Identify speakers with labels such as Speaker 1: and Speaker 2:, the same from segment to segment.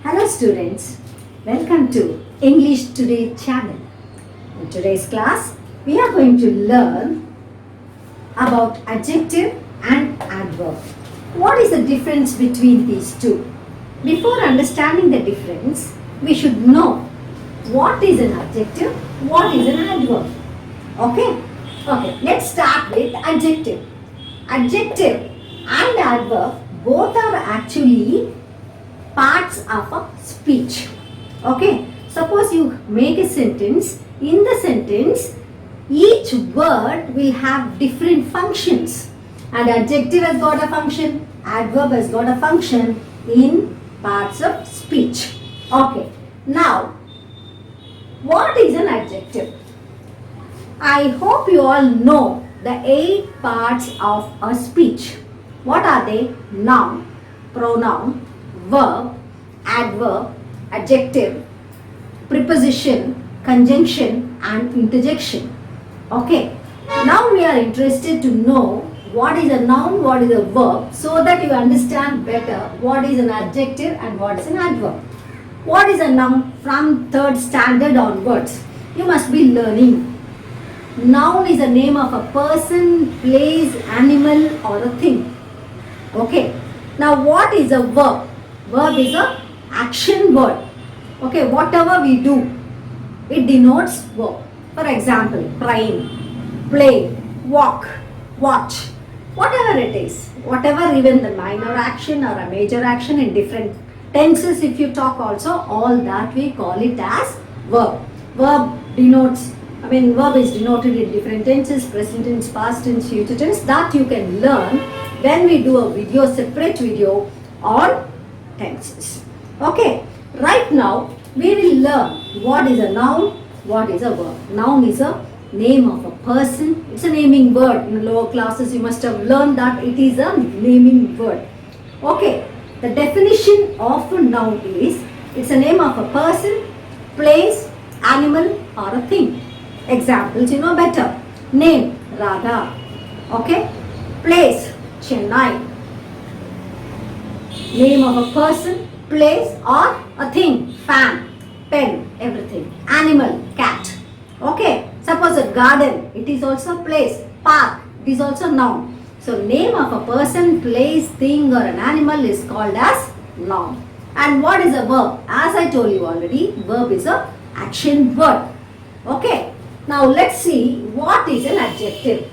Speaker 1: Hello students, welcome to English Today channel. In today's class, we are going to learn about adjective and adverb. What is the difference between these two? Before understanding the difference, we should know what is an adjective, what is an adverb. Okay, let's start with adjective. Adjective and adverb both are actually parts of a speech. Okay, suppose you make a sentence. In the sentence, each word will have different functions. And adjective has got a function, adverb has got a function in parts of speech. Okay, now what is an adjective? I hope you all know the 8 parts of a speech. What are they? Noun, pronoun, verb, adverb, adjective, preposition, conjunction and interjection. Okay, now we are interested to know what is a noun, what is a verb, so that you understand better what is an adjective and what is an adverb. What is a noun? From 3rd standard onwards, you must be learning. Noun is a name of a person, place, animal or a thing. Okay, now what is a verb? Verb is a action word. Okay, whatever we do, it denotes verb. For example, crying, play, walk, watch, whatever it is. Whatever, even the minor action or a major action in different tenses, if you talk also, all that we call it as verb. Verb is denoted in different tenses, present tense, past tense, future tense. That you can learn when we do a video, separate video on tenses. Okay, right now we will learn what is a noun, what is a verb. Noun is a name of a person. It's a naming word. In the lower classes you must have learned that it is a naming word. Okay, the definition of a noun is it's a name of a person, place, animal or a thing. Examples you know better. Name, Radha. Okay, place, Chennai. Name of a person, place or a thing, fan, pen, everything. Animal, cat. Okay, suppose a garden, it is also a place. Park, it is also noun. So name of a person, place, thing or an animal is called as noun. And what is a verb? As I told you already, verb is a action word. Okay, now let's see what is an adjective.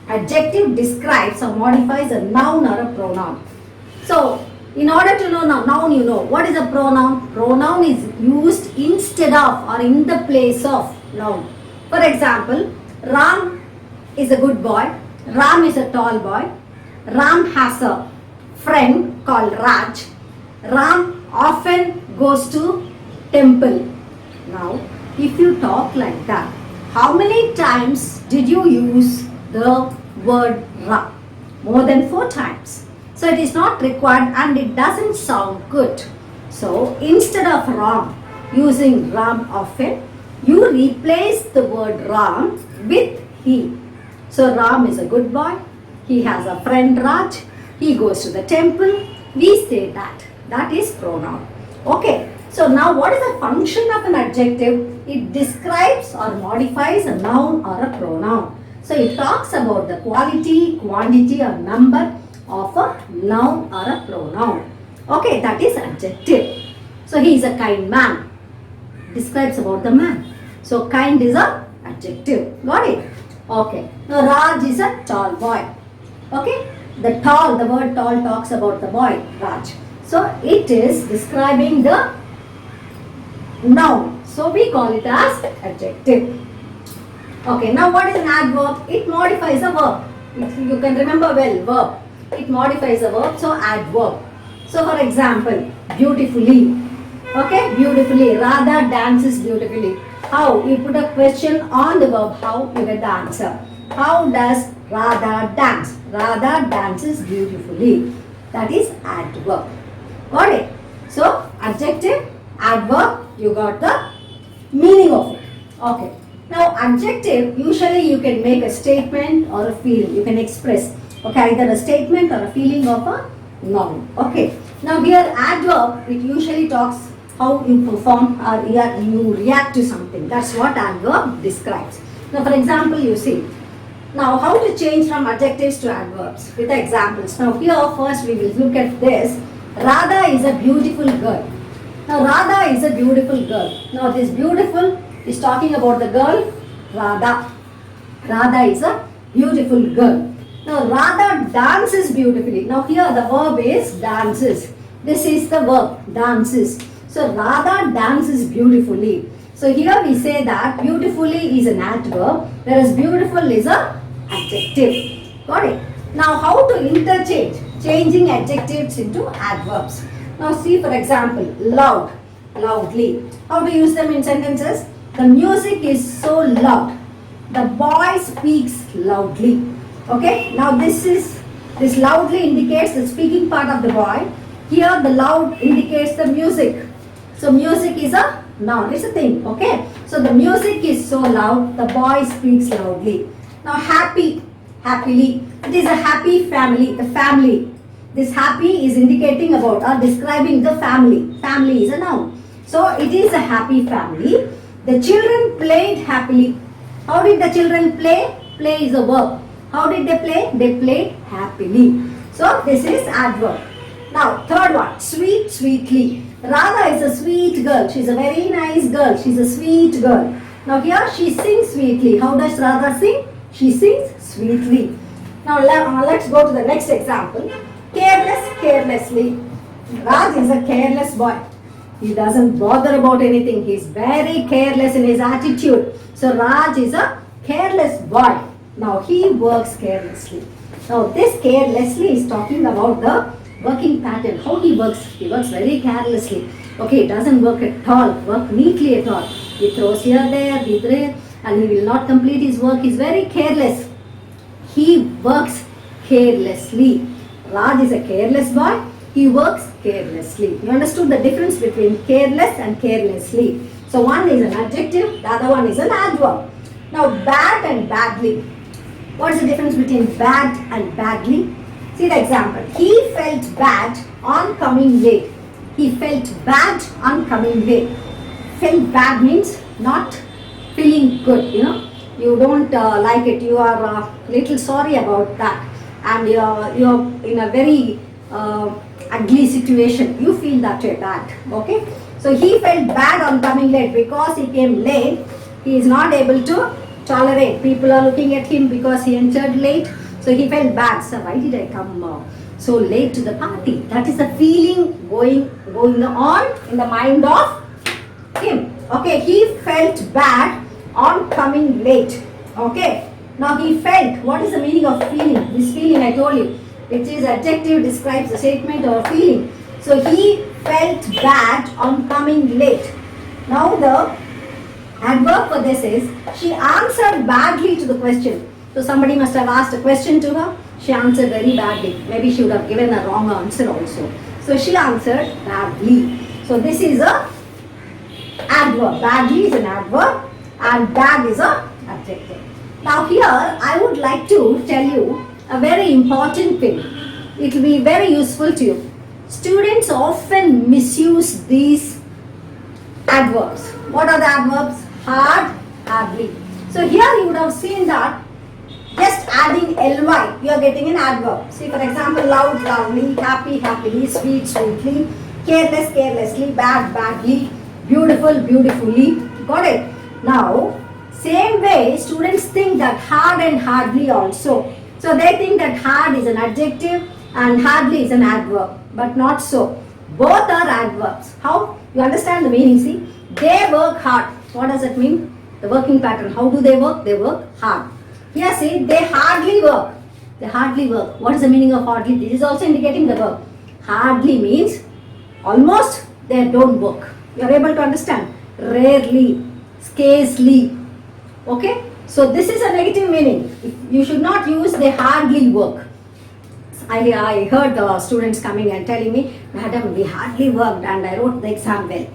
Speaker 1: Adjective describes or modifies a noun or a pronoun. So in order to know noun, you know what is a pronoun? Pronoun is used instead of or in the place of noun. For example, Ram is a good boy. Ram is a tall boy. Ram has a friend called Raj. Ram often goes to temple. Now, if you talk like that, how many times did you use the word Ram? More than 4 times. So it is not required and it doesn't sound good. So instead of Ram, using Ram often, you replace the word Ram with he. So Ram is a good boy. He has a friend Raj. He goes to the temple. We say that. That is pronoun. Okay. So now what is the function of an adjective? It describes or modifies a noun or a pronoun. So it talks about the quality, quantity or number of a noun or a pronoun. Okay, that is adjective. So he is a kind man. Describes about the man. So kind is a adjective. Got it? Okay. Now Raj is a tall boy. Okay. The word tall talks about the boy, Raj. So it is describing the noun. So we call it as adjective. Okay. Now what is an adverb? It modifies a verb. You can remember well, verb. It modifies a verb, so adverb. So for example, beautifully. Okay, beautifully. Radha dances beautifully. How? You put a question on the verb, how, you get the answer. How does Radha dance? Radha dances beautifully. That is adverb. Got it? So adjective, adverb, you got the meaning of it. Okay. Now adjective, usually you can make a statement or a feeling. You can express. Okay, either a statement or a feeling of a noun. Okay. Now here adverb, it usually talks how you perform or you react to something. That's what adverb describes. Now for example, you see. Now how to change from adjectives to adverbs with examples. Now here first we will look at this. Radha is a beautiful girl. Now Radha is a beautiful girl. Now this beautiful is talking about the girl Radha. Radha is a beautiful girl. Now Radha dances beautifully. Now here the verb is dances. This is the verb dances. So Radha dances beautifully. So here we say that beautifully is an adverb, whereas beautiful is a adjective. Got it? Now how to interchange, changing adjectives into adverbs. Now see for example, loud, loudly. How to use them in sentences? The music is so loud. The boy speaks loudly. Okay? Now this loudly indicates the speaking part of the boy. Here the loud indicates the music. So music is a noun, it's a thing. Okay? So the music is so loud, the boy speaks loudly. Now happy, happily. It is a happy family, the family. This happy is indicating about or describing the family. Family is a noun. So it is a happy family. The children played happily. How did the children play? Play is a verb. How did they play? They played happily. So this is adverb. Now third one, sweet, sweetly. Radha is a sweet girl. She's a very nice girl. She's a sweet girl. Now here she sings sweetly. How does Radha sing? She sings sweetly. Now let's go to the next example. Careless, carelessly. Raj is a careless boy. He doesn't bother about anything. He's very careless in his attitude. So Raj is a careless boy. Now he works carelessly. Now this carelessly is talking about the working pattern. How he works. He works very carelessly. Okay, he doesn't work at all. Work neatly at all. He throws here, there, and he will not complete his work. He's very careless. He works carelessly. Raj is a careless boy. He works carelessly. You understood the difference between careless and carelessly. So one is an adjective, the other one is an adverb. Now bad and badly. What is the difference between bad and badly? See the example. He felt bad on coming late. He felt bad on coming late. Felt bad means not feeling good, you know. You don't like it. You are a little sorry about that. And you're in a very ugly situation. You feel that way bad. Okay. So he felt bad on coming late because he came late. He is not able to tolerate. People are looking at him because he entered late. So he felt bad. So why did I come so late to the party? That is the feeling going on in the mind of him. Okay. He felt bad on coming late. Okay. Now he felt. What is the meaning of feeling? This feeling I told you. Which is adjective describes a statement or a feeling. So he felt bad on coming late. Now the adverb for this is she answered badly to the question. So somebody must have asked a question to her. She answered very badly. Maybe she would have given a wrong answer also. So she answered badly. So this is a adverb. Badly is an adverb and bad is a adjective. Now here I would like to tell you a very important thing. It will be very useful to you. Students often misuse these adverbs. What are the adverbs? Hard, hardly. So here you would have seen that just adding ly, you are getting an adverb. See for example, loud, loudly, happy, happily, sweet, sweetly, careless, carelessly, bad, badly, beautiful, beautifully. Got it? Now, same way students think that hard and hardly also. So they think that hard is an adjective and hardly is an adverb, but not so. Both are adverbs. How? You understand the meaning, see? They work hard. What does it mean? The working pattern. How do they work? They work hard. Here see, they hardly work. They hardly work. What is the meaning of hardly? This is also indicating the verb. Hardly means almost they don't work. You are able to understand? Rarely, scarcely. Okay? So this is a negative meaning. You should not use they hardly work. I heard students coming and telling me, Madam, we hardly worked and I wrote the exam well.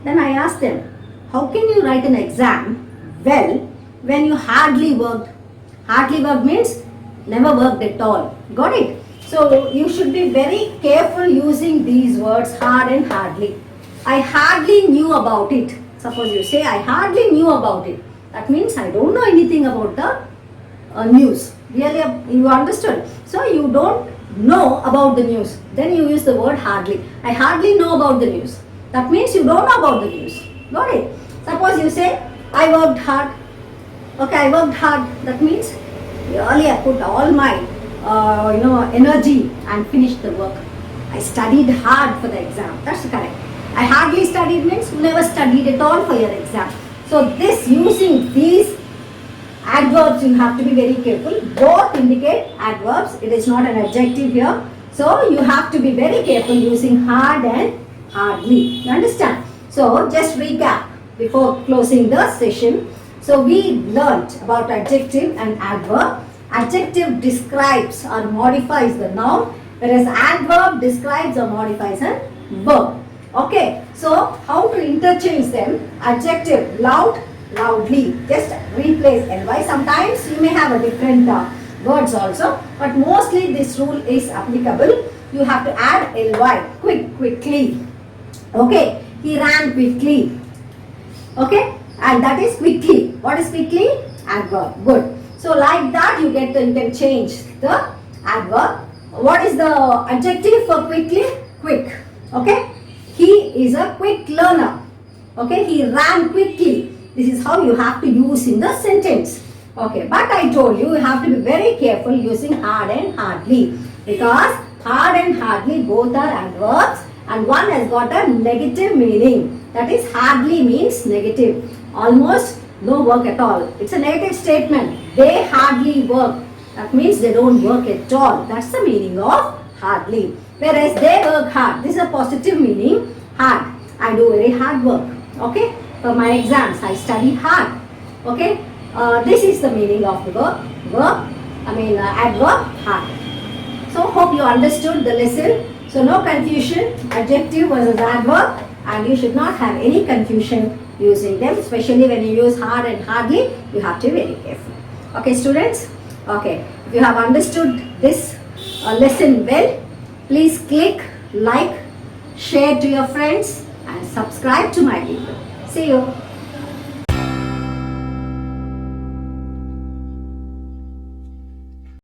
Speaker 1: Then I asked them, how can you write an exam well when you hardly worked? Hardly worked means never worked at all. Got it? So you should be very careful using these words hard and hardly. I hardly knew about it. Suppose you say I hardly knew about it. That means I don't know anything about the news. Really, you understood? So you don't know about the news. Then you use the word hardly. I hardly know about the news. That means you don't know about the news. Got it? Suppose you say I worked hard. Okay, I worked hard. That means really I put all my energy and finished the work. I studied hard for the exam. That's correct. I hardly studied means you never studied at all for your exam. So this using these adverbs you have to be very careful. Both indicate adverbs. It is not an adjective here. So you have to be very careful using hard and hardly. You understand? So just recap before closing the session. So we learnt about adjective and adverb. Adjective describes or modifies the noun, whereas adverb describes or modifies a verb. Okay, so how to interchange them? Adjective, loud, loudly. Just replace ly. Sometimes you may have a different words also, but mostly this rule is applicable. You have to add ly. Quick, quickly. Okay, he ran quickly. Okay, and that is quickly. What is quickly? Adverb. Good. So like that you can change the adverb. What is the adjective for quickly? Quick. Okay. He is a quick learner. Okay. He ran quickly. This is how you have to use in the sentence. Okay. But I told you, you have to be very careful using hard and hardly. Because hard and hardly both are adverbs and one has got a negative meaning. That is hardly means negative. Almost no work at all. It's a negative statement. They hardly work. That means they don't work at all. That's the meaning of hardly. Whereas they work hard. This is a positive meaning. Hard. I do very hard work. Okay. For my exams, I study hard. Okay. This is the meaning of the adverb hard. So hope you understood the lesson. So no confusion. Adjective versus adverb. And you should not have any confusion using them, especially when you use hard and hardly. You have to be very careful. Okay, students? Okay, if you have understood this lesson well, please click like, share to your friends and subscribe to my video. See you.